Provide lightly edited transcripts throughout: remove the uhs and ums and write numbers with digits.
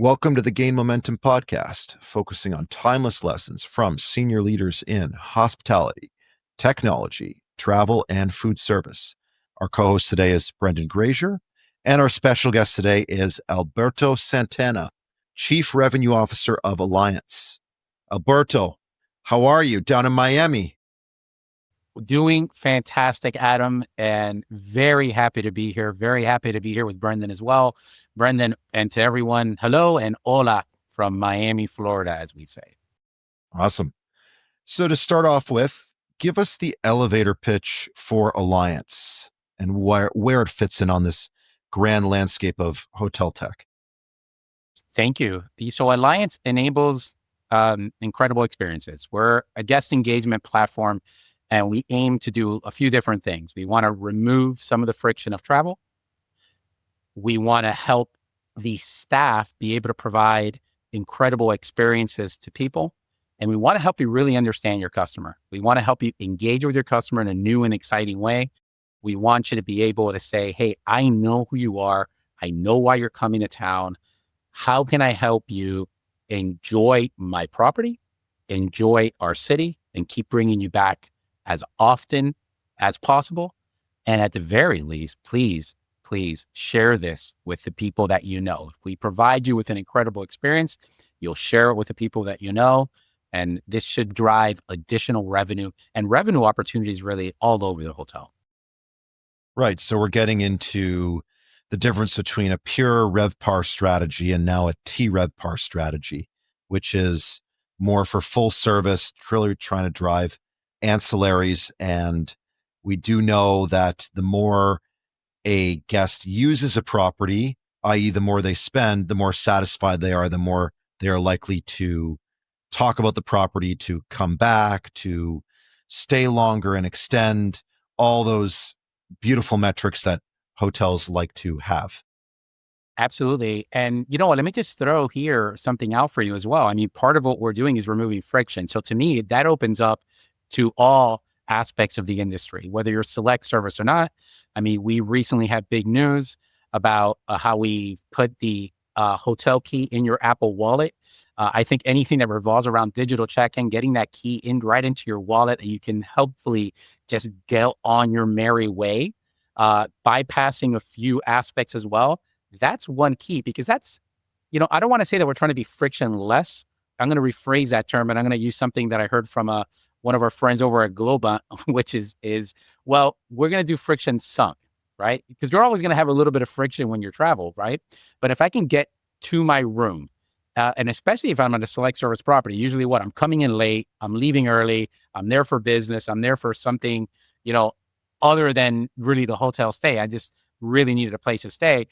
Welcome to the Gain Momentum podcast, focusing on timeless lessons from senior leaders in hospitality, technology, travel, and food service. Our co-host today is Brendan Grazier, and our special guest today is Alberto Santana, Chief Revenue Officer of Alliants. Alberto, how are you down in Miami? Doing fantastic, Adam, and very happy to be here. Very happy to be here with Brendan as well. Brendan, and to everyone, hello and hola from Miami, Florida, as we say. Awesome. So to start off with, give us the elevator pitch for Alliants and where it fits in on this grand landscape of hotel tech. Thank you. So Alliance enables incredible experiences. We're a guest engagement platform, and we aim to do a few different things. We want to remove some of the friction of travel. We want to help the staff be able to provide incredible experiences to people. And we want to help you really understand your customer. We want to help you engage with your customer in a new and exciting way. We want you to be able to say, hey, I know who you are. I know why you're coming to town. How can I help you enjoy my property, enjoy our city, and keep bringing you back as often as possible? And at the very least, please share this with the people that you know. If we provide you with an incredible experience, you'll share it with the people that you know. And this should drive additional revenue and revenue opportunities really all over the hotel. Right. So we're getting into the difference between a pure RevPAR strategy and now a T-RevPAR strategy, which is more for full service, really trying to drive ancillaries. And we do know that the more a guest uses a property, i.e. the more they spend, the more satisfied they are, the more they are likely to talk about the property, to come back, to stay longer and extend all those beautiful metrics that hotels like to have. Absolutely. And you know what, let me just throw here something out for you as well. I mean, part of what we're doing is removing friction. So to me, that opens up to all aspects of the industry, whether you're select service or not. I mean, we recently had big news about how we put the hotel key in your Apple Wallet. I think anything that revolves around digital check-in, getting that key in right into your wallet that you can hopefully just get on your merry way, bypassing a few aspects as well. That's one key, because that's, I don't want to say that we're trying to be frictionless. I'm going to rephrase that term, and I'm going to use something that I heard from one of our friends over at Globa, which is well, we're going to do friction sunk, right? Because you're always going to have a little bit of friction when you travel, right? But if I can get to my room, and especially if I'm on a select service property, usually I'm coming in late, I'm leaving early, I'm there for business, I'm there for something, other than really the hotel stay. I just really needed a place to stay.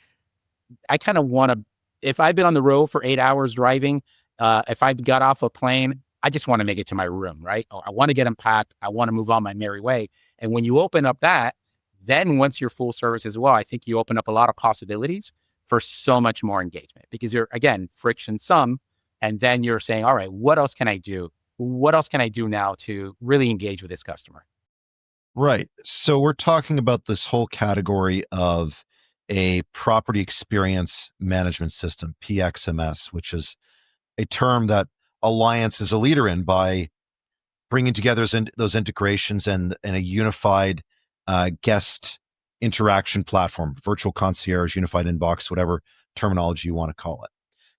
I kind of want to, if I've been on the road for 8 hours driving, if I got off a plane, I just want to make it to my room, right? I want to get unpacked. I want to move on my merry way. And when you open up that, then once you're full service as well, I think you open up a lot of possibilities for so much more engagement, because you're, again, friction sum. And then you're saying, all right, what else can I do? What else can I do now to really engage with this customer? Right. So we're talking about this whole category of a property experience management system, PXMS, which is a term that Alliance is a leader in by bringing together those integrations and a unified guest interaction platform, virtual concierge, unified inbox, whatever terminology you want to call it.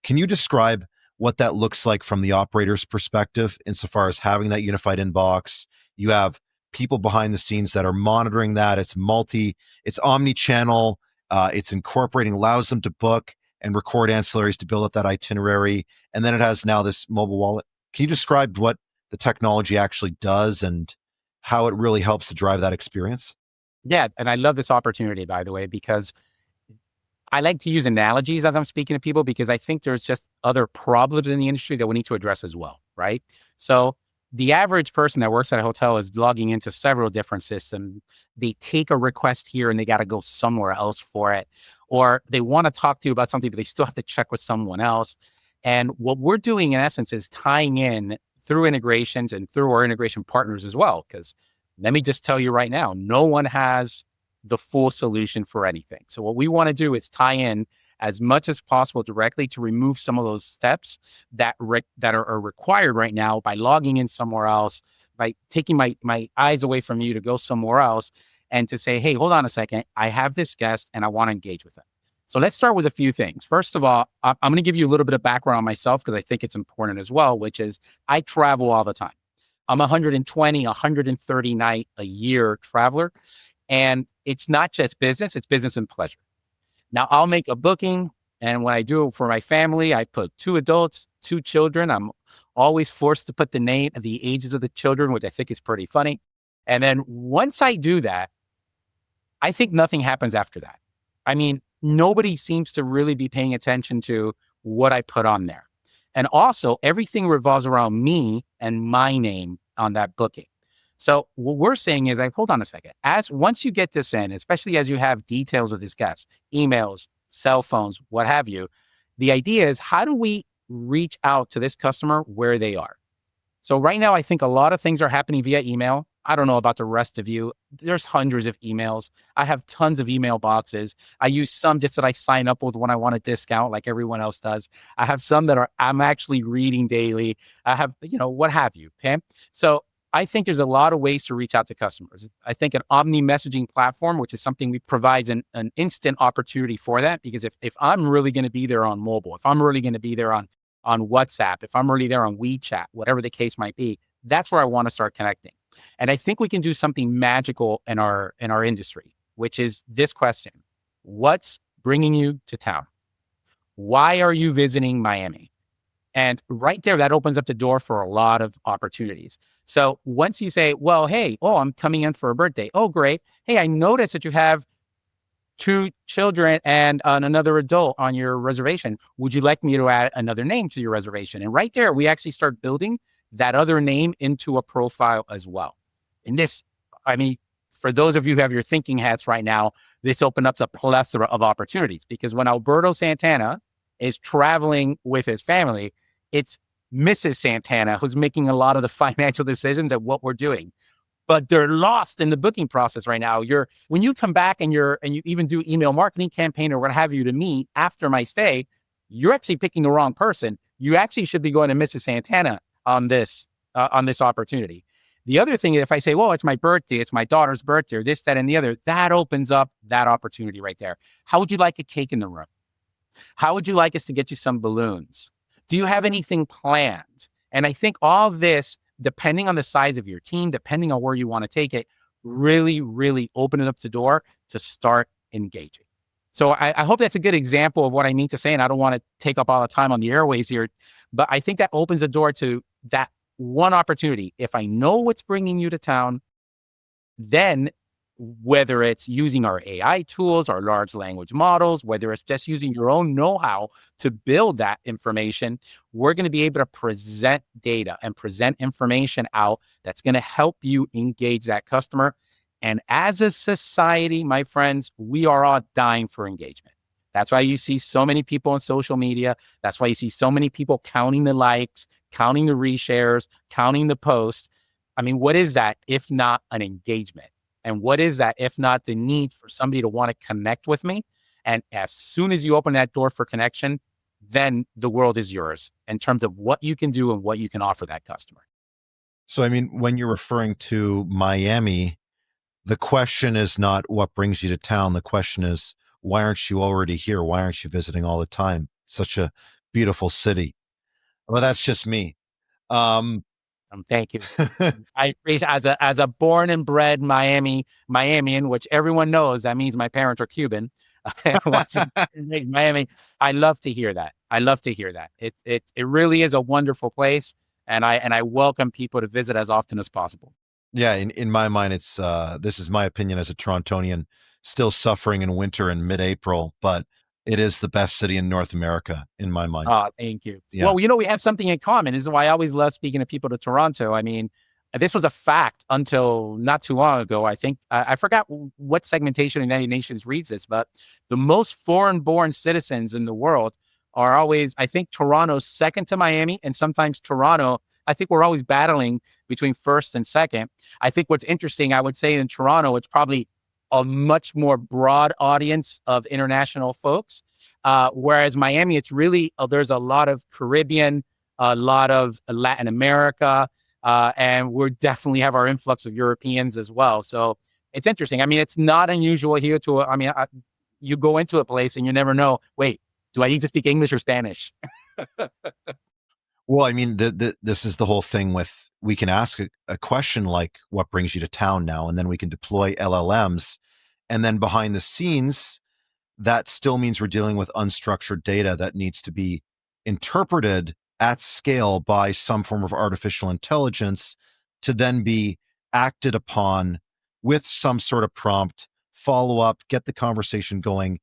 Can you describe what that looks like from the operator's perspective, insofar as having that unified inbox? You have people behind the scenes that are monitoring that. It's omni-channel. It's incorporating, allows them to book and record ancillaries to build up that itinerary. And then it has now this mobile wallet. Can you describe what the technology actually does and how it really helps to drive that experience? Yeah. And I love this opportunity, by the way, because I like to use analogies as I'm speaking to people, because I think there's just other problems in the industry that we need to address as well, right? So the average person that works at a hotel is logging into several different systems. They take a request here and they got to go somewhere else for it. Or they want to talk to you about something, but they still have to check with someone else. And what we're doing in essence is tying in through integrations and through our integration partners as well. Because let me just tell you right now, no one has the full solution for anything. So what we want to do is tie in as much as possible directly to remove some of those steps that are required right now by logging in somewhere else, by taking my eyes away from you to go somewhere else, and to say, hey, hold on a second, I have this guest and I want to engage with them. So let's start with a few things. First of all, I'm going to give you a little bit of background on myself because I think it's important as well, which is I travel all the time. I'm 120, 130 night a year traveler. And it's not just business, it's business and pleasure. Now I'll make a booking. And when I do it for my family, I put 2 adults, 2 children. I'm always forced to put the ages of the children, which I think is pretty funny. And then once I do that, I think nothing happens after that. I mean, nobody seems to really be paying attention to what I put on there. And also, everything revolves around me and my name on that booking. So what we're saying is, hold on a second. Once you get this in, especially as you have details of this guest, emails, cell phones, what have you, the idea is, how do we reach out to this customer where they are? So right now, I think a lot of things are happening via email. I don't know about the rest of you. There's hundreds of emails. I have tons of email boxes. I use some just that I sign up with when I want a discount, like everyone else does. I have some that I'm actually reading daily. I have, what have you. Okay. So I think there's a lot of ways to reach out to customers. I think an omni messaging platform, which is something we provides an instant opportunity for that, because if I'm really going to be there on mobile, if I'm really going to be there on WhatsApp, if I'm really there on WeChat, whatever the case might be, that's where I want to start connecting. And I think we can do something magical in our industry, which is this question: what's bringing you to town? Why are you visiting Miami? And right there, that opens up the door for a lot of opportunities. So once you say, well, hey, I'm coming in for a birthday. Oh, great. Hey, I noticed that you have 2 children and another adult on your reservation. Would you like me to add another name to your reservation? And right there, we actually start building that other name into a profile as well. And this, for those of you who have your thinking hats right now, this opens up a plethora of opportunities, because when Alberto Santana is traveling with his family, it's Mrs. Santana who's making a lot of the financial decisions at what we're doing. But they're lost in the booking process right now. When you come back and you even do email marketing campaign or what have you to me after my stay, you're actually picking the wrong person. You actually should be going to Mrs. Santana on this opportunity. The other thing is, if I say, well, it's my birthday, it's my daughter's birthday, or this, that, and the other, that opens up that opportunity right there. How would you like a cake in the room? How would you like us to get you some balloons? Do you have anything planned? And I think all of this, depending on the size of your team, depending on where you want to take it, really, really opening up the door to start engaging. So I hope that's a good example of what I mean to say, and I don't want to take up all the time on the airwaves here, but I think that opens the door to that one opportunity. If I know what's bringing you to town, then whether it's using our AI tools, our large language models, whether it's just using your own know-how to build that information, we're going to be able to present data and present information out that's going to help you engage that customer. And as a society, my friends, we are all dying for engagement. That's why you see so many people on social media. That's why you see so many people counting the likes, counting the reshares, counting the posts. What is that if not an engagement? And what is that if not the need for somebody to want to connect with me? And as soon as you open that door for connection, then the world is yours in terms of what you can do and what you can offer that customer. So, when you're referring to Miami, the question is not what brings you to town. The question is, why aren't you already here? Why aren't you visiting all the time? Such a beautiful city. Well, that's just me. Thank you. I as a born and bred Miamian, which everyone knows that means my parents are Cuban. Miami. I love to hear that. It really is a wonderful place, and I welcome people to visit as often as possible. Yeah, in my mind, it's this is my opinion as a Torontonian, still suffering in winter in mid-April, but it is the best city in North America in my mind. Thank you. Yeah. Well, we have something in common. This is why I always love speaking to people to Toronto. This was a fact until not too long ago. I think I forgot what segmentation in United Nations reads this, but the most foreign-born citizens in the world are always, I think, Toronto's second to Miami, and sometimes Toronto. I think we're always battling between first and second. I think what's interesting, I would say in Toronto, it's probably a much more broad audience of international folks. Whereas Miami, it's really, there's a lot of Caribbean, a lot of Latin America, and we definitely have our influx of Europeans as well. So it's interesting. I mean, it's not unusual here you go into a place and you never know, wait, do I need to speak English or Spanish? Well, I mean, this is the whole thing with, we can ask a question like, what brings you to town now? And then we can deploy LLMs. And then behind the scenes, that still means we're dealing with unstructured data that needs to be interpreted at scale by some form of artificial intelligence to then be acted upon with some sort of prompt, follow up, get the conversation going,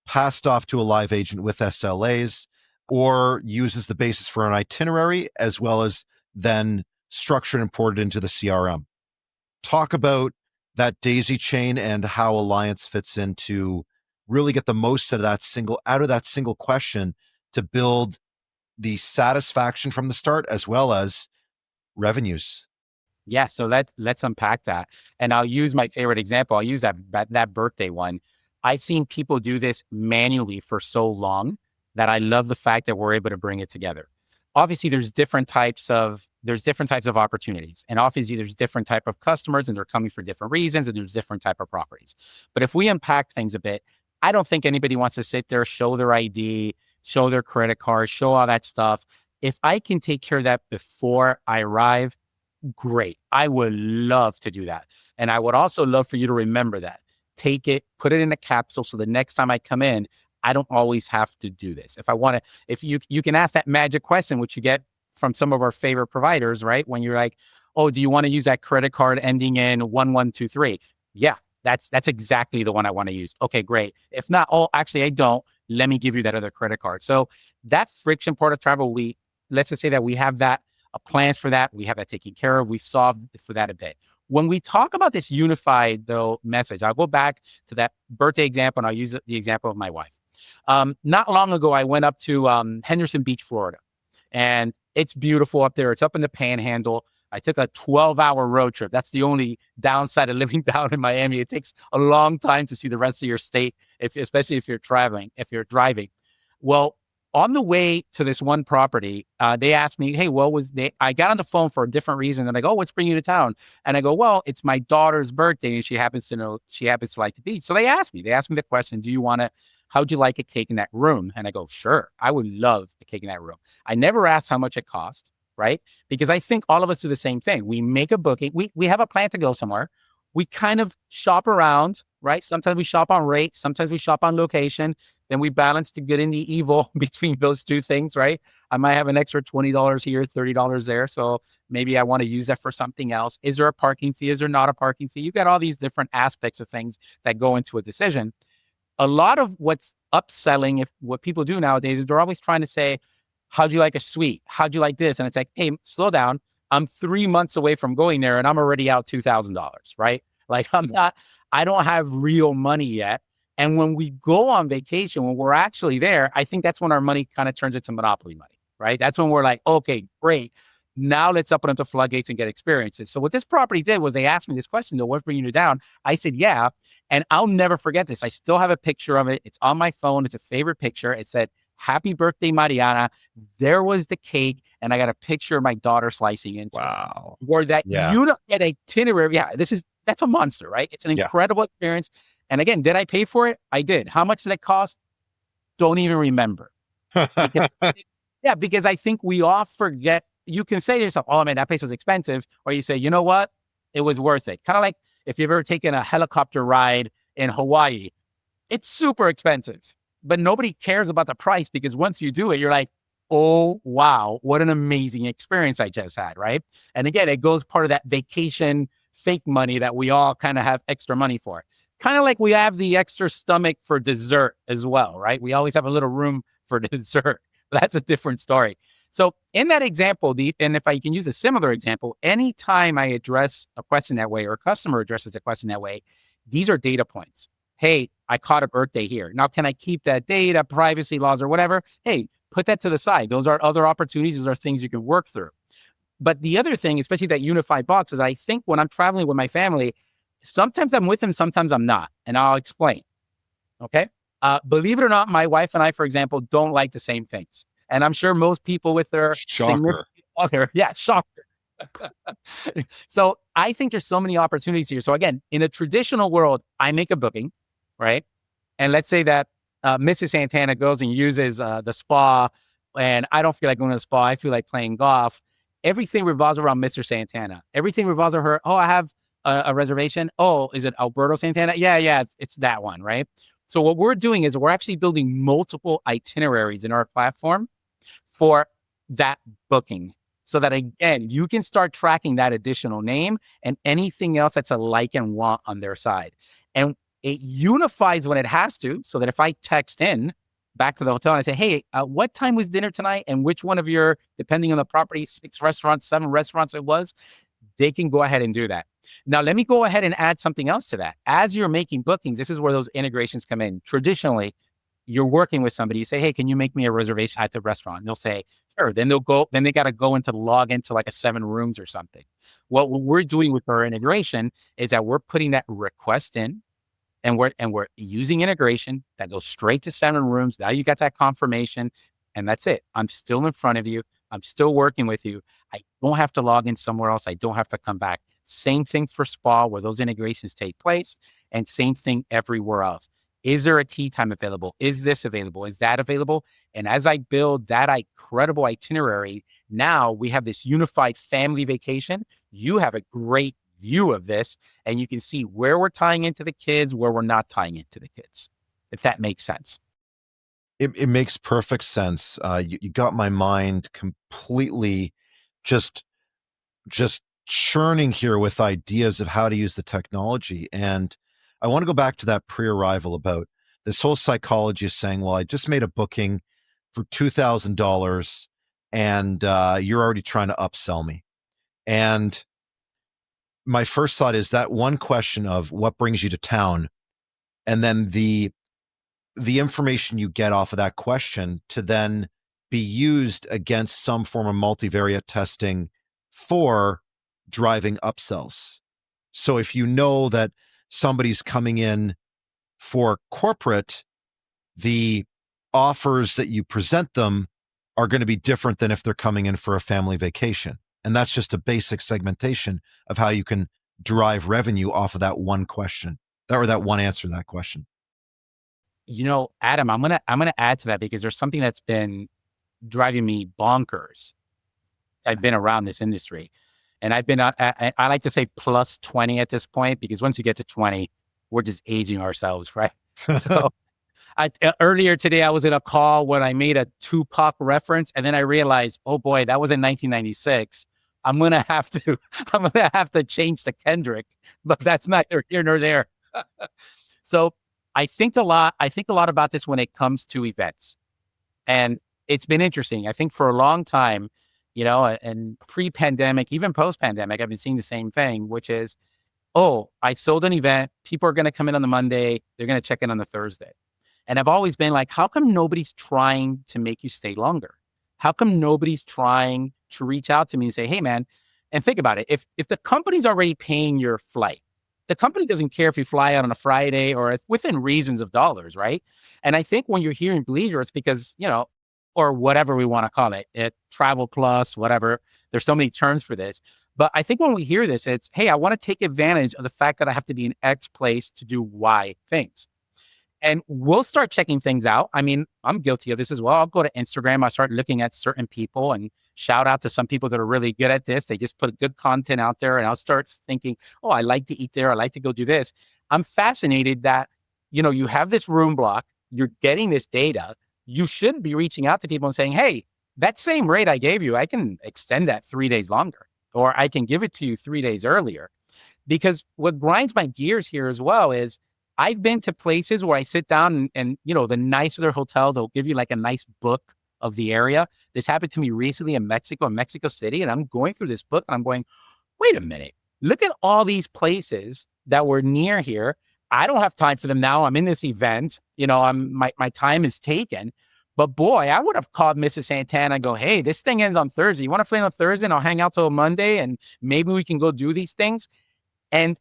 passed off to a live agent with SLAs, or used as the basis for an itinerary, as well as then structured and imported into the CRM. Talk about that daisy chain and how Alliance fits in to really get the most out of that single question to build the satisfaction from the start, as well as revenues. Yeah, so let's unpack that. And I'll use my favorite example. I'll use that birthday one. I've seen people do this manually for so long that I love the fact that we're able to bring it together. Obviously, there's different types of opportunities, and obviously there's different type of customers, and they're coming for different reasons, and there's different type of properties. But if we unpack things a bit, I don't think anybody wants to sit there, show their ID, show their credit card, show all that stuff. If I can take care of that before I arrive, great. I would love to do that. And I would also love for you to remember that. Take it, put it in a capsule so the next time I come in, I don't always have to do this. If I want to, if you can ask that magic question, which you get from some of our favorite providers, right? When you're like, oh, do you want to use that credit card ending in 1123? Yeah, that's exactly the one I want to use. Okay, great. If not, oh, actually I don't. Let me give you that other credit card. So that friction part of travel, let's just say that we have that plans for that. We have that taken care of. We've solved for that a bit. When we talk about this unified, though, message, I'll go back to that birthday example, and I'll use the example of my wife. Not long ago, I went up to Henderson Beach, Florida, and it's beautiful up there. It's up in the Panhandle. I took a 12-hour road trip. That's the only downside of living down in Miami. It takes a long time to see the rest of your state, especially if you're driving. Well, on the way to this one property, they asked me, hey, I got on the phone for a different reason. And I go, what's bringing you to town? And I go, well, it's my daughter's birthday and she happens to like the beach. So they asked me the question, how'd you like a cake in that room? And I go, sure, I would love a cake in that room. I never asked how much it cost, right? Because I think all of us do the same thing. We make a booking. We have a plan to go somewhere. We kind of shop around, right? Sometimes we shop on rate. Sometimes we shop on location. Then we balance the good and the evil between those two things, right? I might have an extra $20 here, $30 there. So maybe I want to use that for something else. Is there a parking fee? Is there not a parking fee? You got all these different aspects of things that go into a decision. A lot of what's upselling, what people do nowadays, is they're always trying to say, how'd you like a suite? How'd you like this? And it's like, hey, slow down. I'm 3 months away from going there and I'm already out $2,000, right? Like I don't have real money yet. And when we go on vacation, when we're actually there, I think that's when our money kind of turns into monopoly money, right? That's when we're like, okay, great. Now let's open up the floodgates and get experiences. So what this property did was they asked me this question, though, what's bringing you down? I said, yeah. And I'll never forget this. I still have a picture of it. It's on my phone. It's a favorite picture. It said, happy birthday, Mariana. There was the cake. And I got a picture of my daughter slicing into Wow. it. Or that unit at itinerary. Yeah, that's a monster, right? It's an incredible experience. And again, did I pay for it? I did. How much did it cost? Don't even remember. Because I think we all forget. You can say to yourself, oh man, that place was expensive. Or you say, you know what? It was worth it. Kind of like if you've ever taken a helicopter ride in Hawaii, it's super expensive, but nobody cares about the price because once you do it, you're like, oh, wow, what an amazing experience I just had, right? And again, it goes part of that vacation fake money that we all kind of have extra money for. Kind of like we have the extra stomach for dessert as well, right? We always have a little room for dessert. That's a different story. So in that example, and if I can use a similar example, anytime I address a question that way or a customer addresses a question that way, these are data points. Hey, I caught a birthday here. Now, can I keep that data, privacy laws or whatever? Hey, put that to the side. Those are other opportunities. Those are things you can work through. But the other thing, especially that unified box, is I think when I'm traveling with my family, Sometimes I'm with him, sometimes I'm not. And I'll explain. Okay. Believe it or not, my wife and I, for example, don't like the same things. And I'm sure most people with their significant Shocker. other, yeah, shocker. So I think there's so many opportunities here. So again, in a traditional world, I make a booking, right? And let's say that Mrs. Santana goes and uses the spa, and I don't feel like going to the spa. I feel like playing golf. Everything revolves around Mr. Santana. Everything revolves around her. Oh, I have a reservation. Oh, is it Alberto Santana? Yeah, it's that one, right? So what we're doing is we're actually building multiple itineraries in our platform for that booking, so that again, you can start tracking that additional name and anything else that's a like and want on their side. And it unifies when it has to, so that if I text in back to the hotel and I say, hey, what time was dinner tonight? And which one of your, depending on the property, 6 restaurants, 7 restaurants it was, they can go ahead and do that. Now, let me go ahead and add something else to that. As you're making bookings, this is where those integrations come in. Traditionally, you're working with somebody, you say, hey, can you make me a reservation at the restaurant? And they'll say, sure. Then they got to go into log into like a 7 rooms or something. What we're doing with our integration is that we're putting that request in, and we're using integration that goes straight to 7 rooms. Now you got that confirmation, and that's it. I'm still in front of you. I'm still working with you. I don't have to log in somewhere else. I don't have to come back. Same thing for spa, where those integrations take place, and same thing everywhere else. Is there a tea time available? Is this available? Is that available? And as I build that incredible itinerary, now we have this unified family vacation. You have a great view of this, and you can see where we're tying into the kids, where we're not tying into the kids, if that makes sense. It makes perfect sense. You got my mind completely just just churning here with ideas of how to use the technology. And I want to go back to that pre-arrival about this whole psychology of saying, well, I just made a booking for $2,000 and you're already trying to upsell me. And my first thought is that one question of what brings you to town, and then the information you get off of that question to then be used against some form of multivariate testing for driving upsells. So if you know that somebody's coming in for corporate, the offers that you present them are going to be different than if they're coming in for a family vacation. And that's just a basic segmentation of how you can drive revenue off of that one question, or that one answer to that question. Adam, I'm gonna add to that, because there's something that's been driving me bonkers. I've been around this industry, and I've been I like to say plus 20 at this point, because once you get to 20, we're just aging ourselves, right? So earlier today, I was in a call when I made a Tupac reference, and then I realized, oh boy, that was in 1996. I'm gonna have to change to Kendrick, but that's neither here nor there. So I think a lot about this when it comes to events, and it's been interesting. I think for a long time, and pre-pandemic, even post-pandemic, I've been seeing the same thing, which is, oh, I sold an event. People are going to come in on the Monday. They're going to check in on the Thursday. And I've always been like, how come nobody's trying to make you stay longer? How come nobody's trying to reach out to me and say, hey, man, and think about it. If the company's already paying your flight, the company doesn't care if you fly out on a Friday or within reasons of dollars, right? And I think when you're hearing bleisure, it's because, or whatever we want to call it, travel plus, whatever. There's so many terms for this. But I think when we hear this, it's, hey, I want to take advantage of the fact that I have to be in X place to do Y things. And we'll start checking things out. I mean, I'm guilty of this as well. I'll go to Instagram. I start looking at certain people, and shout out to some people that are really good at this. They just put good content out there, and I'll start thinking, oh, I like to eat there. I like to go do this. I'm fascinated that, you have this room block. You're getting this data. You should be reaching out to people and saying, hey, that same rate I gave you, I can extend that 3 days longer, or I can give it to you 3 days earlier. Because what grinds my gears here as well is, I've been to places where I sit down and the nicer hotel, they'll give you like a nice book of the area. This happened to me recently in Mexico City. And I'm going through this book and I'm going, wait a minute, look at all these places that were near here. I don't have time for them now. I'm in this event. My time is taken. But boy, I would have called Mrs. Santana and go, hey, this thing ends on Thursday. You want to fly on Thursday and I'll hang out till Monday and maybe we can go do these things. And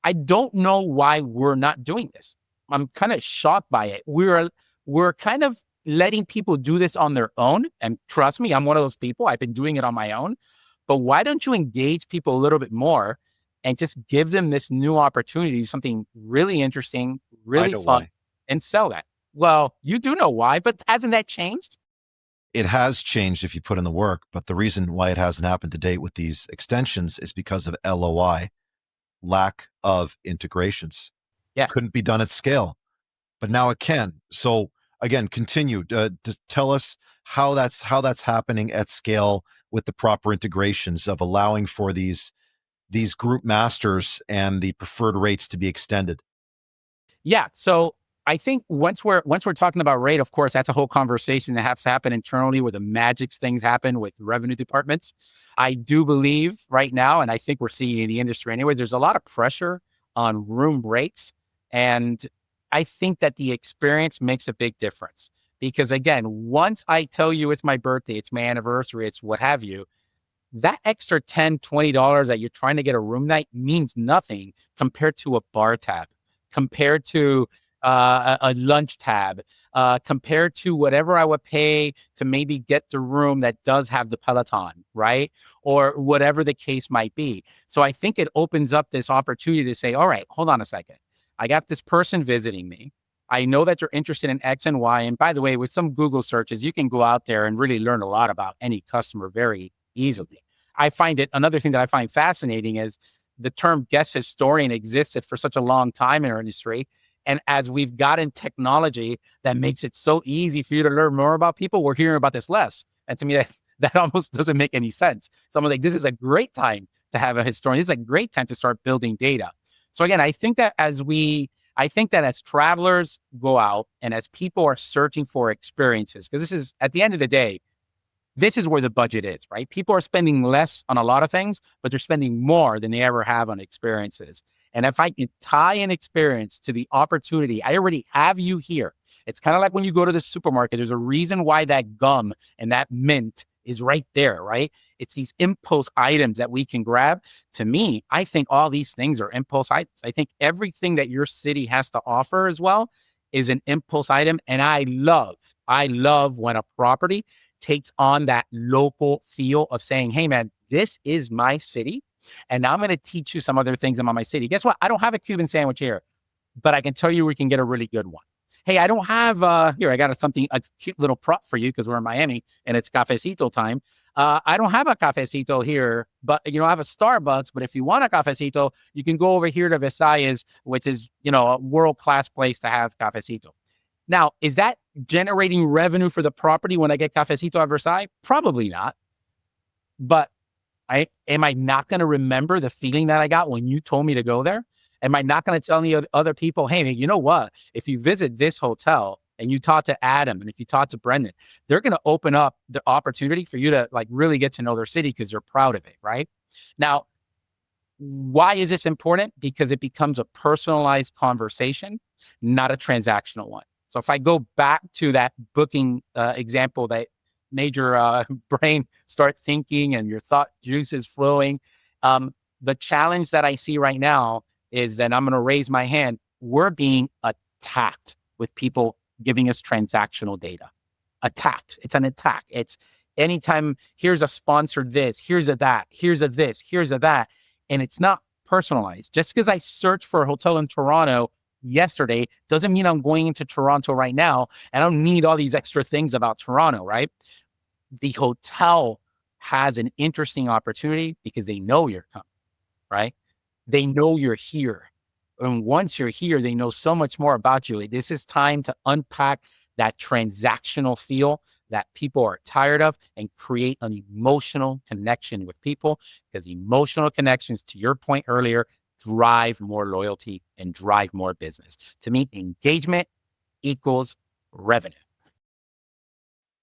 I don't know why we're not doing this. I'm kind of shocked by it. We're kind of letting people do this on their own. And trust me, I'm one of those people. I've been doing it on my own. But why don't you engage people a little bit more and just give them this new opportunity, something really interesting, I really know fun, why. and sell that? Well, you do know why, but hasn't that changed? It has changed if you put in the work, but the reason why it hasn't happened to date with these extensions is because of LOI, lack of integrations. Yes. Couldn't be done at scale, but now it can. So again, continue to tell us how that's happening at scale with the proper integrations of allowing for these group masters and the preferred rates to be extended. Yeah. So I think once we're talking about rate, of course, that's a whole conversation that has to happen internally where the magic things happen with revenue departments. I do believe right now, and I think we're seeing in the industry anyway, there's a lot of pressure on room rates. And I think that the experience makes a big difference. Because again, once I tell you it's my birthday, it's my anniversary, it's what have you, that extra $10, $20 that you're trying to get a room night means nothing compared to a bar tab, compared to a lunch tab, compared to whatever I would pay to maybe get the room that does have the Peloton, right? Or whatever the case might be. So I think it opens up this opportunity to say, all right, hold on a second. I got this person visiting me. I know that you're interested in X and Y. And by the way, with some Google searches, you can go out there and really learn a lot about any customer very easily. I find it another thing that I find fascinating is the term guest historian existed for such a long time in our industry. And as we've gotten technology that makes it so easy for you to learn more about people, we're hearing about this less. And to me, that almost doesn't make any sense. So I'm like, this is a great time to have a historian. This is a great time to start building data. So again, I think that as travelers go out and as people are searching for experiences, because this is at the end of the day, this is where the budget is, right? People are spending less on a lot of things, but they're spending more than they ever have on experiences. And if I can tie an experience to the opportunity, I already have you here. It's kind of like when you go to the supermarket, there's a reason why that gum and that mint is right there, right? It's these impulse items that we can grab. To me, I think all these things are impulse items. I think everything that your city has to offer as well is an impulse item. And I love when a property takes on that local feel of saying, hey, man, this is my city. And now I'm going to teach you some other things about my city. Guess what? I don't have a Cuban sandwich here, but I can tell you we can get a really good one. Hey, I don't have, here, I got a cute little prop for you because we're in Miami and it's cafecito time. I don't have a cafecito here, but, I have a Starbucks. But if you want a cafecito, you can go over here to Versailles, which is, a world-class place to have cafecito. Now, is that generating revenue for the property when I get cafecito at Versailles? Probably not. But am I not going to remember the feeling that I got when you told me to go there? Am I not going to tell any other people, hey, you know what? If you visit this hotel and you talk to Adam and if you talk to Brendan, they're going to open up the opportunity for you to really get to know their city because they're proud of it, right? Now, why is this important? Because it becomes a personalized conversation, not a transactional one. So if I go back to that booking example that made your brain start thinking and your thought juices flowing, the challenge that I see right now is that I'm going to raise my hand. We're being attacked with people giving us transactional data. Attacked. It's an attack. It's anytime here's a sponsored this, here's a that, here's a this, here's a that. And it's not personalized. Just because I searched for a hotel in Toronto yesterday doesn't mean I'm going into Toronto right now. And I don't need all these extra things about Toronto, right? The hotel has an interesting opportunity because they know you're coming, right? They know you're here. And once you're here, they know so much more about you. This is time to unpack that transactional feel that people are tired of and create an emotional connection with people, because emotional connections, to your point earlier, drive more loyalty and drive more business. To me, engagement equals revenue.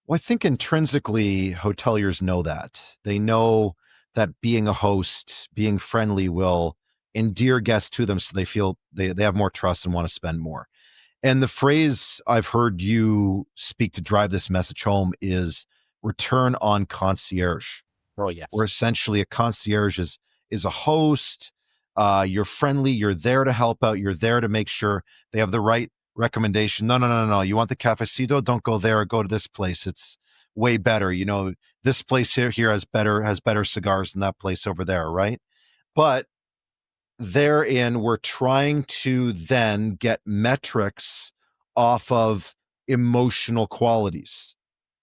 Well, I think intrinsically hoteliers know that. They know that being a host, being friendly will endear guests to them so they feel they have more trust and want to spend more. And the phrase I've heard you speak to drive this message home is return on concierge, Oh, where yes. essentially a concierge is a host, You're friendly. You're there to help out. You're there to make sure they have the right recommendation. No. You want the cafecito? Don't go there. Go to this place. It's way better. This place here has better cigars than that place over there, right? But therein, we're trying to then get metrics off of emotional qualities.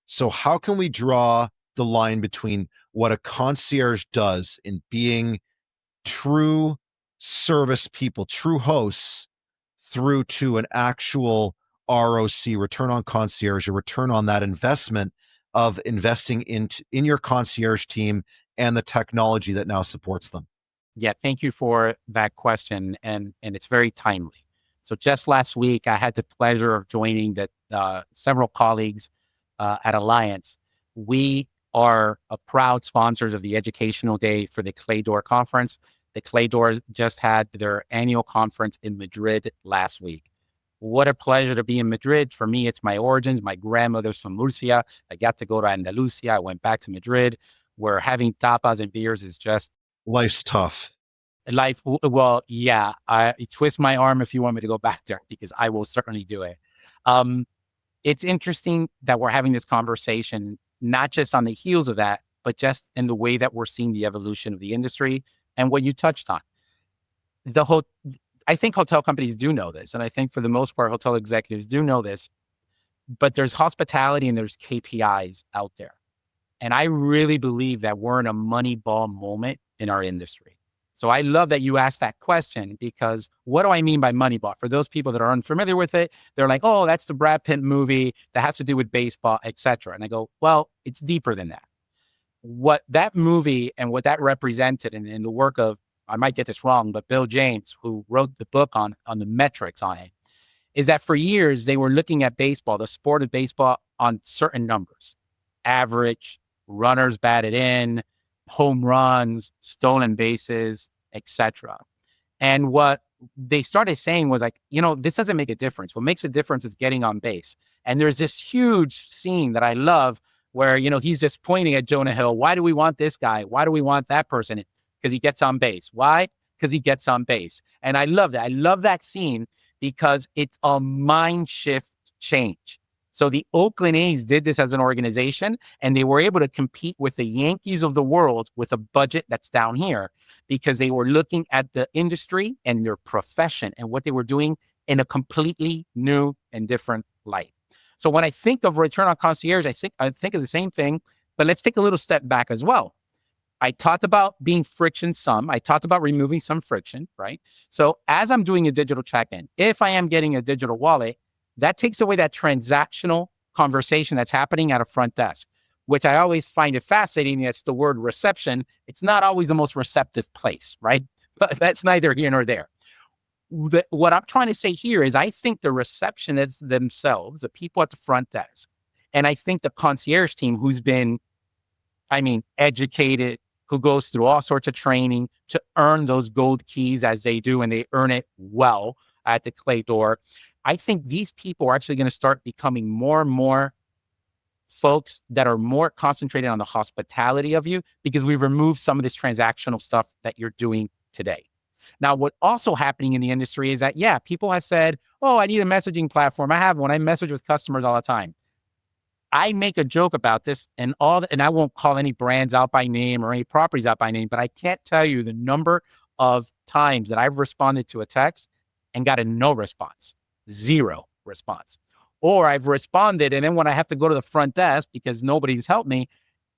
So how can we draw the line between what a concierge does in being true service people, true hosts, through to an actual ROC, return on concierge, a return on that investment of investing in your concierge team and the technology that now supports them? Yeah, thank you for that question, and it's very timely. So just last week, I had the pleasure of joining several colleagues at Alliance. We are a proud sponsors of the Educational Day for the Clay Door Conference. The Clay Door just had their annual conference in Madrid last week. What a pleasure to be in Madrid. For me, it's my origins. My grandmother's from Murcia. I got to go to Andalusia. I went back to Madrid, where having tapas and beers is just Life's tough. life. Well, yeah, I twist my arm if you want me to go back there, because I will certainly do it. It's interesting that we're having this conversation, not just on the heels of that, but just in the way that we're seeing the evolution of the industry and what you touched on. I think hotel companies do know this, and I think for the most part, hotel executives do know this, but there's hospitality and there's KPIs out there. And I really believe that we're in a Moneyball moment in our industry. So I love that you asked that question, because what do I mean by Moneyball? For those people that are unfamiliar with it, they're like, oh, that's the Brad Pitt movie that has to do with baseball, et cetera. And I go, well, it's deeper than that. What that movie and what that represented in the work of, I might get this wrong, but Bill James, who wrote the book on the metrics on it, is that for years they were looking at baseball, the sport of baseball, on certain numbers: average, runners batted in, home runs, stolen bases, etc. And what they started saying was like, this doesn't make a difference. What makes a difference is getting on base. And there's this huge scene that I love where, he's just pointing at Jonah Hill. Why do we want this guy? Why do we want that person? Because he gets on base. Why? Because he gets on base. And I love that. I love that scene because it's a mind shift change. So the Oakland A's did this as an organization, and they were able to compete with the Yankees of the world with a budget that's down here, because they were looking at the industry and their profession and what they were doing in a completely new and different light. So when I think of return on concierge, I think of the same thing, but let's take a little step back as well. I talked about being friction some. I talked about removing some friction, right? So as I'm doing a digital check-in, if I am getting a digital wallet, that takes away that transactional conversation that's happening at a front desk, which I always find it fascinating. That's the word reception. It's not always the most receptive place, right? But that's neither here nor there. What I'm trying to say here is I think the receptionists themselves, the people at the front desk, and I think the concierge team who's been, educated, who goes through all sorts of training to earn those gold keys as they do, and they earn it well at the Clay Door. I think these people are actually going to start becoming more and more folks that are more concentrated on the hospitality of you, because we've removed some of this transactional stuff that you're doing today. Now, what's also happening in the industry is that, people have said, oh, I need a messaging platform. I have one. I message with customers all the time. I make a joke about this and I won't call any brands out by name or any properties out by name, but I can't tell you the number of times that I've responded to a text and got a no response, 0 response. Or I've responded, and then when I have to go to the front desk because nobody's helped me,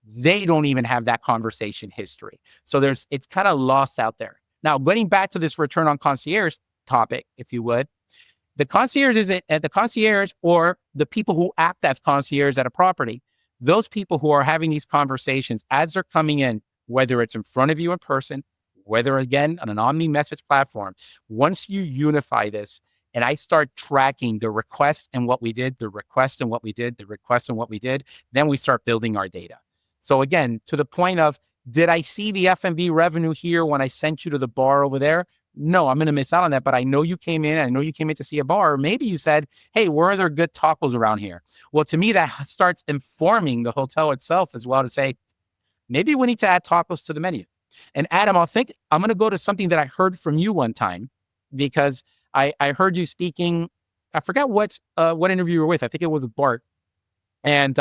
they don't even have that conversation history. So it's kind of lost out there. Now, getting back to this return on concierge topic, if you would, the concierge or the people who act as concierge at a property, those people who are having these conversations as they're coming in, whether it's in front of you in person, whether again on an omni message platform, once you unify this and I start tracking the requests and what we did, the requests and what we did, the requests and what we did, then we start building our data. So again, to the point of, did I see the F&B revenue here when I sent you to the bar over there? No, I'm going to miss out on that. But I know you came in. I know you came in to see a bar. Or maybe you said, hey, where are there good tacos around here? Well, to me, that starts informing the hotel itself as well to say, maybe we need to add tacos to the menu. And Adam, I'm going to go to something that I heard from you one time, because I heard you speaking. I forgot what interview you were with. I think it was Bart. And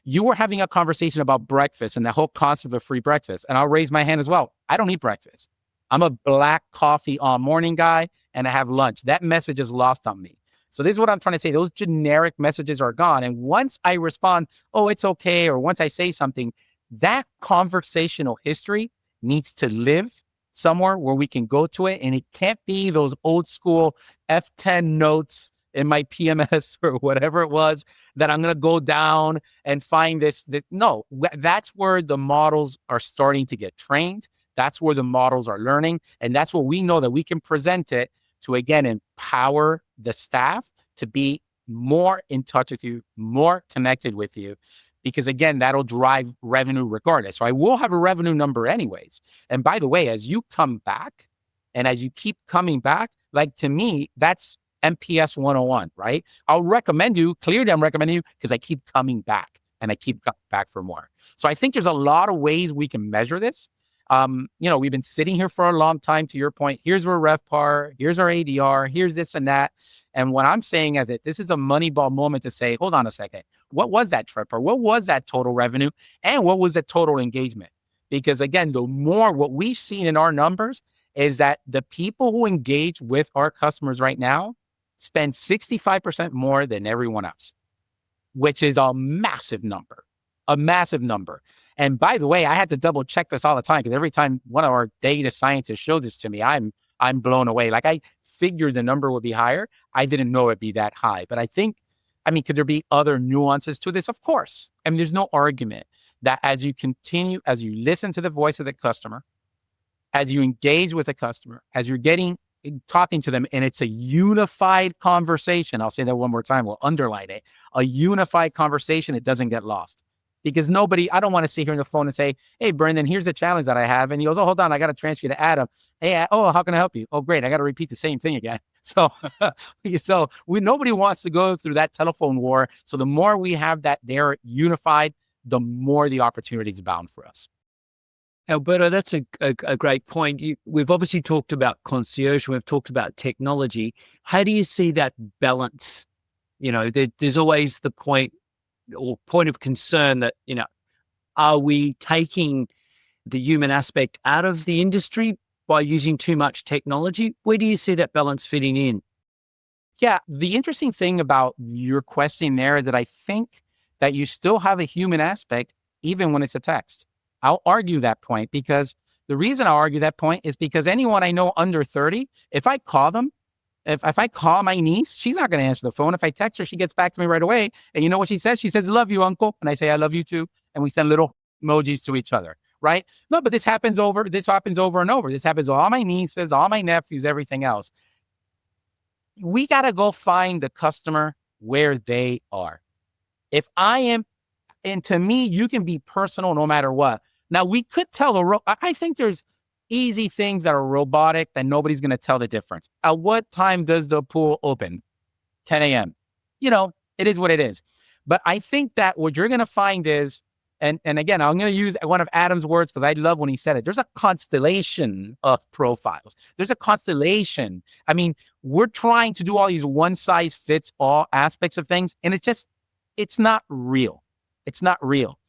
you were having a conversation about breakfast and the whole concept of free breakfast. And I'll raise my hand as well. I don't eat breakfast. I'm a black coffee all morning guy, and I have lunch. That message is lost on me. So this is what I'm trying to say. Those generic messages are gone. And once I respond, oh, it's okay, or once I say something, that conversational history needs to live somewhere where we can go to it. And it can't be those old school F10 notes in my PMS or whatever it was that I'm going to go down and find this. No, that's where the models are starting to get trained. That's where the models are learning. And that's where we know that we can present it to, again, empower the staff to be more in touch with you, more connected with you. Because again, that'll drive revenue regardless. So I will have a revenue number anyways. And by the way, as you come back and as you keep coming back, like to me, that's MPS 101, right? I'll recommend you, clearly I'm recommending you because I keep coming back and I keep coming back for more. So I think there's a lot of ways we can measure this. We've been sitting here for a long time, to your point. Here's our RevPAR, here's our ADR, here's this and that. And what I'm saying is that this is a Moneyball moment to say, hold on a second. What was that TRevPAR? What was that total revenue? And what was the total engagement? Because again, the more what we've seen in our numbers is that the people who engage with our customers right now spend 65% more than everyone else, which is a massive number. And by the way, I had to double check this all the time, because every time one of our data scientists showed this to me, I'm blown away. Like, I figured the number would be higher. I didn't know it'd be that high. But could there be other nuances to this? Of course. There's no argument that as you listen to the voice of the customer, as you engage with the customer, as you're talking to them, and it's a unified conversation. I'll say that one more time. We'll underline it. A unified conversation. It doesn't get lost. Because I don't want to sit here on the phone and say, hey, Brendan, here's the challenge that I have. And he goes, oh, hold on, I got to transfer you to Adam. Hey, how can I help you? Oh, great. I got to repeat the same thing again. So nobody wants to go through that telephone war. So the more we have that they're unified, the more the opportunities abound for us. Alberto, that's a great point. We've obviously talked about concierge. We've talked about technology. How do you see that balance? There's always the point of concern that, are we taking the human aspect out of the industry by using too much technology? Where do you see that balance fitting in? Yeah, the interesting thing about your question there is that I think that you still have a human aspect even when it's a text. I'll argue that point, because the reason I'll argue that point is because anyone I know under 30, if I call them, if I call my niece, she's not going to answer the phone. If I text her, she gets back to me right away. And you know what she says? She says, love you, uncle. And I say, I love you too. And we send little emojis to each other, right? No, but this happens over and over. This happens to all my nieces, all my nephews, everything else. We got to go find the customer where they are. And to me, you can be personal no matter what. Now, we could tell I think there's easy things that are robotic that nobody's going to tell the difference. At what time does the pool open? 10 a.m. It is what it is. But I think that what you're going to find is, and again, I'm going to use one of Adam's words because I love when he said it. There's a constellation of profiles. There's a constellation. We're trying to do all these one size fits all aspects of things. And it's not real. It's not real.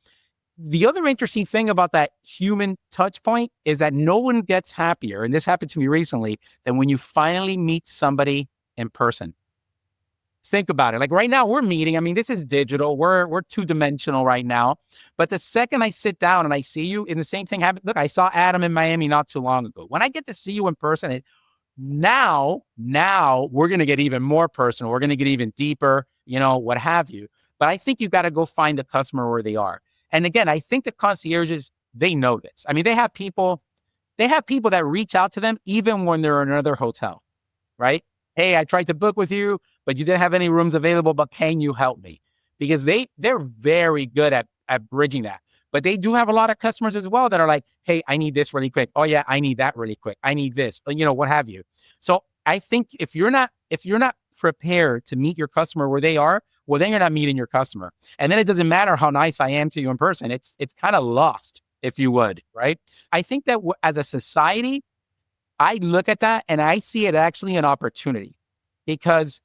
The other interesting thing about that human touch point is that no one gets happier, and this happened to me recently, than when you finally meet somebody in person. Think about it. Like right now we're meeting. This is digital. We're two-dimensional right now. But the second I sit down and I see you, and the same thing happened. Look, I saw Adam in Miami not too long ago. When I get to see you in person, now we're going to get even more personal. We're going to get even deeper, what have you. But I think you've got to go find the customer where they are. And again, I think the concierges, they know this. They have people that reach out to them even when they're in another hotel, right? Hey, I tried to book with you, but you didn't have any rooms available, but can you help me? Because they're very good at bridging that. But they do have a lot of customers as well that are like, hey, I need this really quick. Oh yeah, I need that really quick. I need this, what have you. So I think if you're not prepared to meet your customer where they are, well, then you're not meeting your customer. And then it doesn't matter how nice I am to you in person. It's kind of lost if you would, right? I think that as a society, I look at that and I see it actually an opportunity, because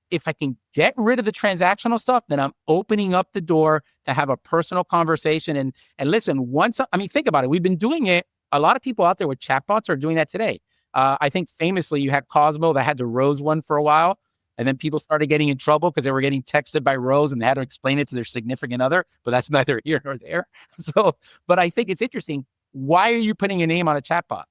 if I can get rid of the transactional stuff, then I'm opening up the door to have a personal conversation. And listen, think about it. We've been doing it. A lot of people out there with chatbots are doing that today. I think famously you had Cosmo that had the Rose one for a while. And then people started getting in trouble because they were getting texted by Rose and they had to explain it to their significant other, but that's neither here nor there. So, but I think it's interesting. Why are you putting a name on a chatbot?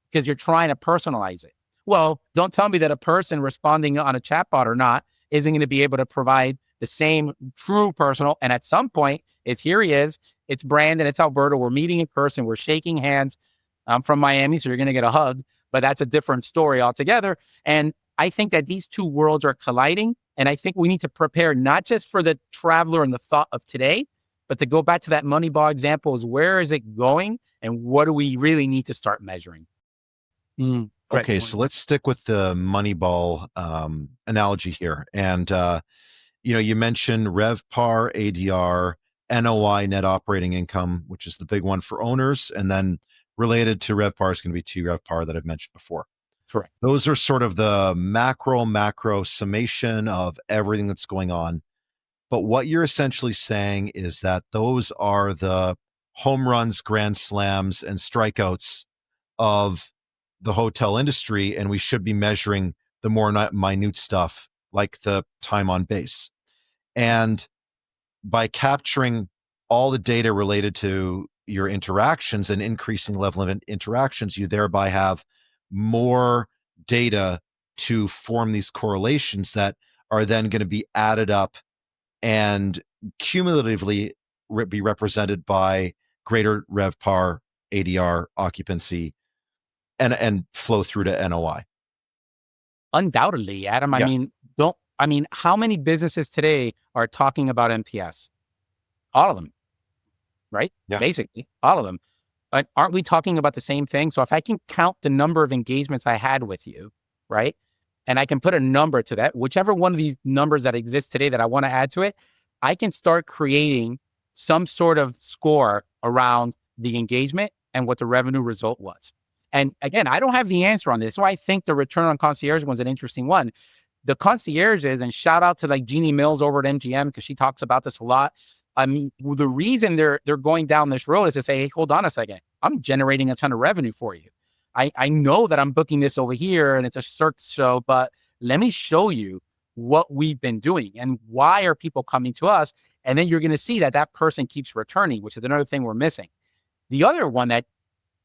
Because you're trying to personalize it. Well, don't tell me that a person responding on a chatbot or not isn't going to be able to provide the same true personal. And at some point, here he is. It's Brandon. It's Alberto. We're meeting in person. We're shaking hands. I'm from Miami, so you're going to get a hug. But that's a different story altogether. And I think that these two worlds are colliding. And I think we need to prepare not just for the traveler and the thought of today, but to go back to that Moneyball example is where is it going and what do we really need to start measuring? Okay, so let's stick with the Moneyball analogy here. And, you mentioned RevPAR, ADR, NOI, net operating income, which is the big one for owners. And then related to RevPAR is going to be TRevPAR that I've mentioned before. Correct. Those are sort of the macro summation of everything that's going on. But what you're essentially saying is that those are the home runs, grand slams, and strikeouts of the hotel industry, and we should be measuring the more minute stuff like the time on base. And by capturing all the data related to your interactions and increasing level of interactions, you thereby have more data to form these correlations that are then going to be added up and cumulatively be represented by greater RevPAR, ADR, occupancy, and flow through to NOI. Undoubtedly, Adam. Yeah. How many businesses today are talking about NPS? All of them, right? Yeah. Basically, all of them. Aren't we talking about the same thing? So if I can count the number of engagements I had with you, right? And I can put a number to that, whichever one of these numbers that exist today that I want to add to it, I can start creating some sort of score around the engagement and what the revenue result was. And again, I don't have the answer on this. So I think the return on concierge was an interesting one. The concierges, and shout out to like Jeannie Mills over at MGM, because she talks about this a lot. I mean, the reason they're going down this road is to say, hey, hold on a second. I'm generating a ton of revenue for you. I know that I'm booking this over here and it's a search show, but let me show you what we've been doing and why are people coming to us. And then you're going to see that that person keeps returning, which is another thing we're missing. The other one that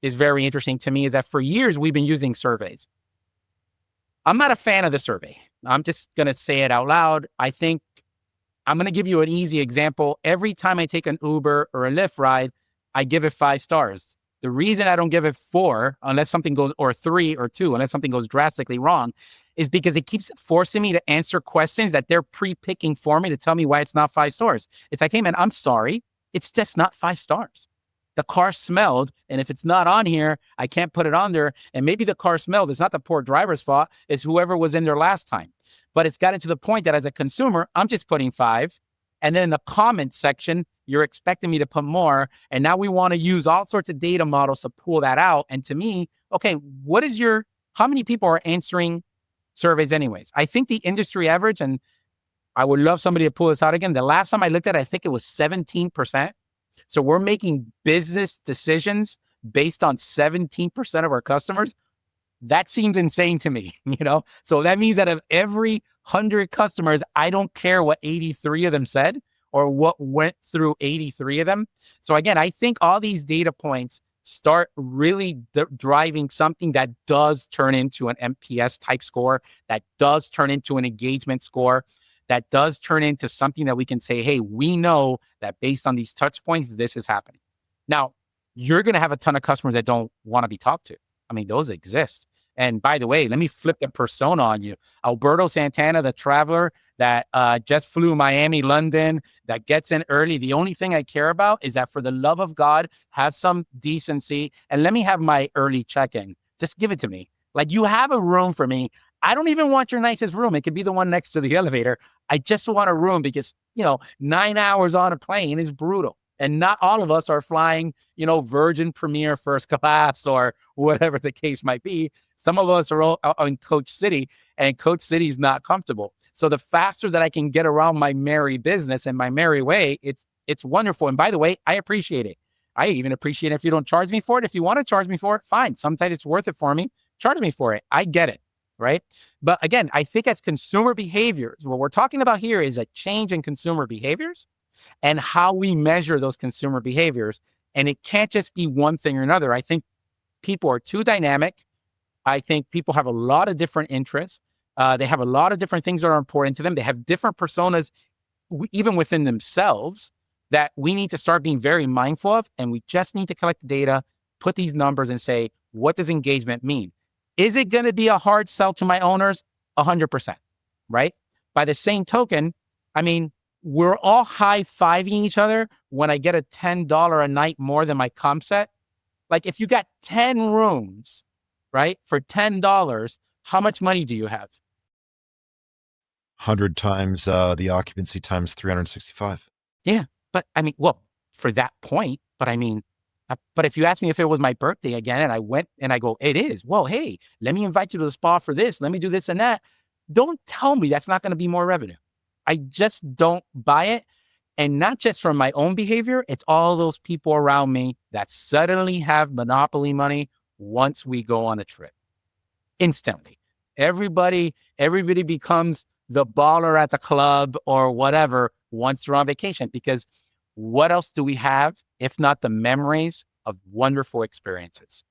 is very interesting to me is that for years we've been using surveys. I'm not a fan of the survey. I'm just going to say it out loud. I think I'm going to give you an easy example. Every time I take an Uber or a Lyft ride, I give it 5 stars. The reason I don't give it 4, unless something goes, or 3 or 2, unless something goes drastically wrong, is because it keeps forcing me to answer questions that they're pre-picking for me to tell me why it's not 5 stars. It's like, hey man, I'm sorry. It's just not 5 stars. The car smelled, and if it's not on here, I can't put it on there. And maybe the car smelled. It's not the poor driver's fault. It's whoever was in there last time. But it's gotten to the point that as a consumer, I'm just putting 5. And then in the comment section, you're expecting me to put more. And now we want to use all sorts of data models to pull that out. And to me, okay, how many people are answering surveys anyways? I think the industry average, and I would love somebody to pull this out again. The last time I looked at it, I think it was 17%. So we're making business decisions based on 17% of our customers. That seems insane to me, So that means that of every 100 customers, I don't care what 83 of them said or what went through 83 of them. So again, I think all these data points start really driving something that does turn into an NPS type score, that does turn into an engagement score, that does turn into something that we can say, hey, we know that based on these touch points, this is happening. Now, you're going to have a ton of customers that don't want to be talked to. I mean, those exist. And by the way, let me flip the persona on you. Alberto Santana, the traveler that just flew Miami, London, that gets in early. The only thing I care about is that for the love of God, have some decency and let me have my early check-in. Just give it to me. Like you have a room for me. I don't even want your nicest room. It could be the one next to the elevator. I just want a room because, 9 hours on a plane is brutal. And not all of us are flying, Virgin Premier first class or whatever the case might be. Some of us are all in Coach City, and Coach City is not comfortable. So the faster that I can get around my merry business and my merry way, it's wonderful. And by the way, I appreciate it. I even appreciate it if you don't charge me for it. If you want to charge me for it, fine. Sometimes it's worth it for me. Charge me for it. I get it, right? But again, I think as consumer behaviors, what we're talking about here is a change in consumer behaviors and how we measure those consumer behaviors. And it can't just be one thing or another. I think people are too dynamic. I think people have a lot of different interests. They have a lot of different things that are important to them. They have different personas, even within themselves, that we need to start being very mindful of. And we just need to collect the data, put these numbers and say, what does engagement mean? Is it going to be a hard sell to my owners? 100%, right? By the same token, I mean, we're all high-fiving each other when I get a $10 a night more than my comp set. Like if you got 10 rooms, right, for $10, how much money do you have? 100 times the occupancy times 365. Yeah. But I mean, well, for that point, but I mean, but if you ask me if it was my birthday again and I went and I go, it is, well, hey, let me invite you to the spa for this. Let me do this and that. Don't tell me that's not going to be more revenue. I just don't buy it. And not just from my own behavior, it's all those people around me that suddenly have monopoly money once we go on a trip. Instantly. Everybody becomes the baller at the club or whatever once they're on vacation, because what else do we have if not the memories of wonderful experiences?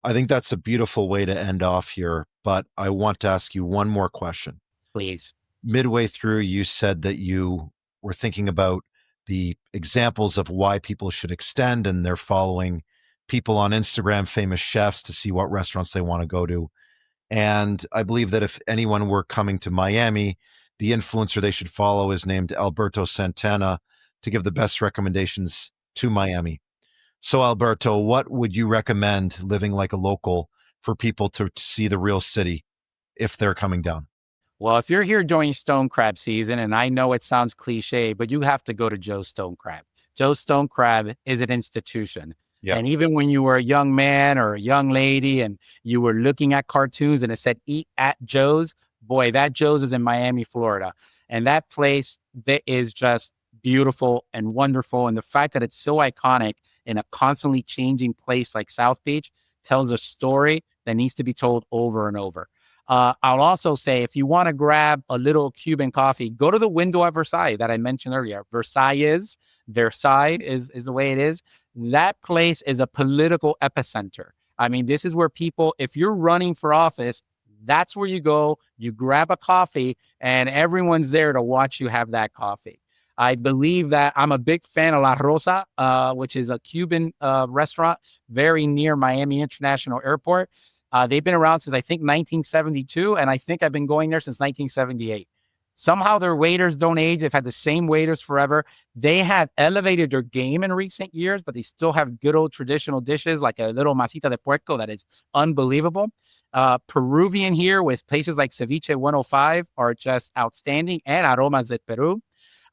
I think that's a beautiful way to end off here, but I want to ask you one more question. Please. Midway through, you said that you were thinking about the examples of why people should extend, and they're following people on Instagram, famous chefs, to see what restaurants they want to go to. And I believe that if anyone were coming to Miami, the influencer they should follow is named Alberto Santana to give the best recommendations to Miami. So, Alberto, what would you recommend living like a local for people to see the real city if they're coming down? Well, if you're here during stone crab season, and I know it sounds cliche, but you have to go to Joe's Stone Crab. Joe's Stone Crab is an institution. Yeah. And even when you were a young man or a young lady and you were looking at cartoons and it said eat at Joe's, boy, that Joe's is in Miami, Florida. And that place that is just beautiful and wonderful. And the fact that it's so iconic in a constantly changing place like South Beach tells a story that needs to be told over and over. I'll also say, if you want to grab a little Cuban coffee, go to the window at Versailles that I mentioned earlier. Versailles is the way it is. That place is a political epicenter. I mean, this is where people, if you're running for office, that's where you go, you grab a coffee, and everyone's there to watch you have that coffee. I believe that I'm a big fan of La Rosa, which is a Cuban restaurant very near Miami International Airport. They've been around since, I think, 1972, and I think I've been going there since 1978. Somehow their waiters don't age. They've had the same waiters forever. They have elevated their game in recent years, but they still have good old traditional dishes like a little masita de puerco that is unbelievable. Peruvian here with places like Ceviche 105 are just outstanding, and Aromas de Peru.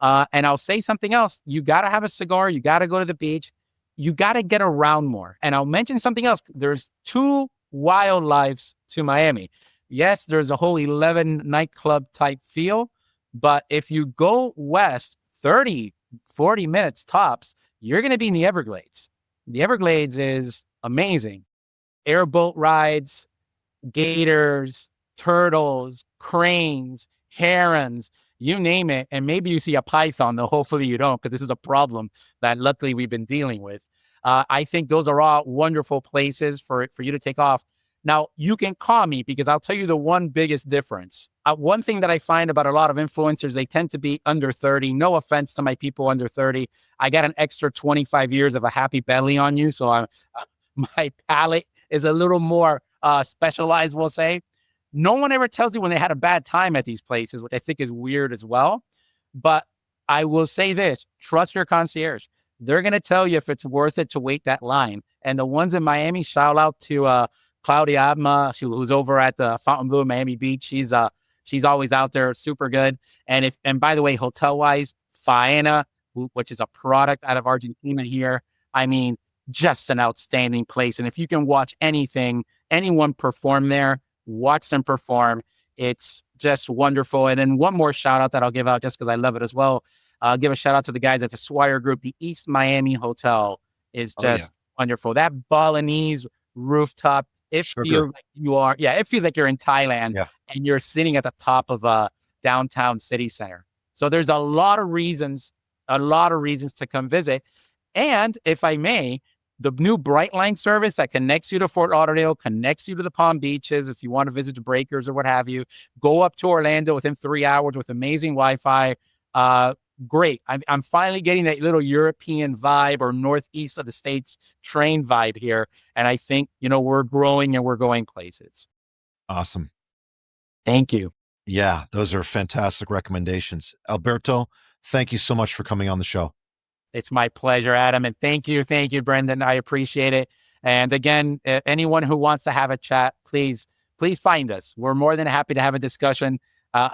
And I'll say something else. You got to have a cigar. You got to go to the beach. You got to get around more. And I'll mention something else. There's two wildlives to Miami. Yes, there's a whole 11 nightclub type feel, but if you go west 30, 40 minutes tops, you're going to be in the Everglades. The Everglades is amazing. Airboat rides, gators, turtles, cranes, herons, you name it. And maybe you see a python, though hopefully you don't, because this is a problem that luckily we've been dealing with. I think those are all wonderful places for you to take off. Now, you can call me because I'll tell you the one biggest difference. One thing that I find about a lot of influencers, they tend to be under 30. No offense to my people under 30. I got an extra 25 years of a happy belly on you. So my palate is a little more specialized, we'll say. No one ever tells you when they had a bad time at these places, which I think is weird as well. But I will say this, trust your concierge. They're going to tell you if it's worth it to wait that line. And the ones in Miami, shout out to Claudia Abma, who's over at the Fontainebleau, Miami Beach. She's always out there, super good. And by the way, hotel wise, Faena, which is a product out of Argentina here. I mean, just an outstanding place. And if you can watch anyone perform there, watch them perform. It's just wonderful. And then one more shout out that I'll give out just because I love it as well. I'll give a shout out to the guys at the Swire Group. The East Miami Hotel is just wonderful. That Balinese rooftop, it feels like it feels like you're in Thailand and you're sitting at the top of a downtown city center. So there's a lot of reasons to come visit. And if I may, the new Brightline service that connects you to Fort Lauderdale, connects you to the Palm Beaches. If you want to visit the Breakers or what have you, go up to Orlando within 3 hours with amazing Wi-Fi. Great. I'm finally getting that little European vibe or northeast of the states train vibe here. And I think, we're growing and we're going places. Awesome. Thank you. Yeah, those are fantastic recommendations. Alberto, thank you so much for coming on the show. It's my pleasure, Adam. And thank you, Brendan. I appreciate it. And again, anyone who wants to have a chat, please find us. We're more than happy to have a discussion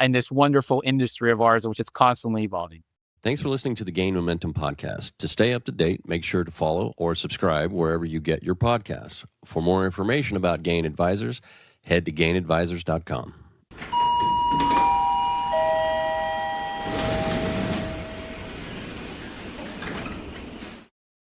in this wonderful industry of ours, which is constantly evolving. Thanks for listening to the Gain Momentum podcast. To stay up to date, make sure to follow or subscribe wherever you get your podcasts. For more information about Gain Advisors, head to gainadvisors.com.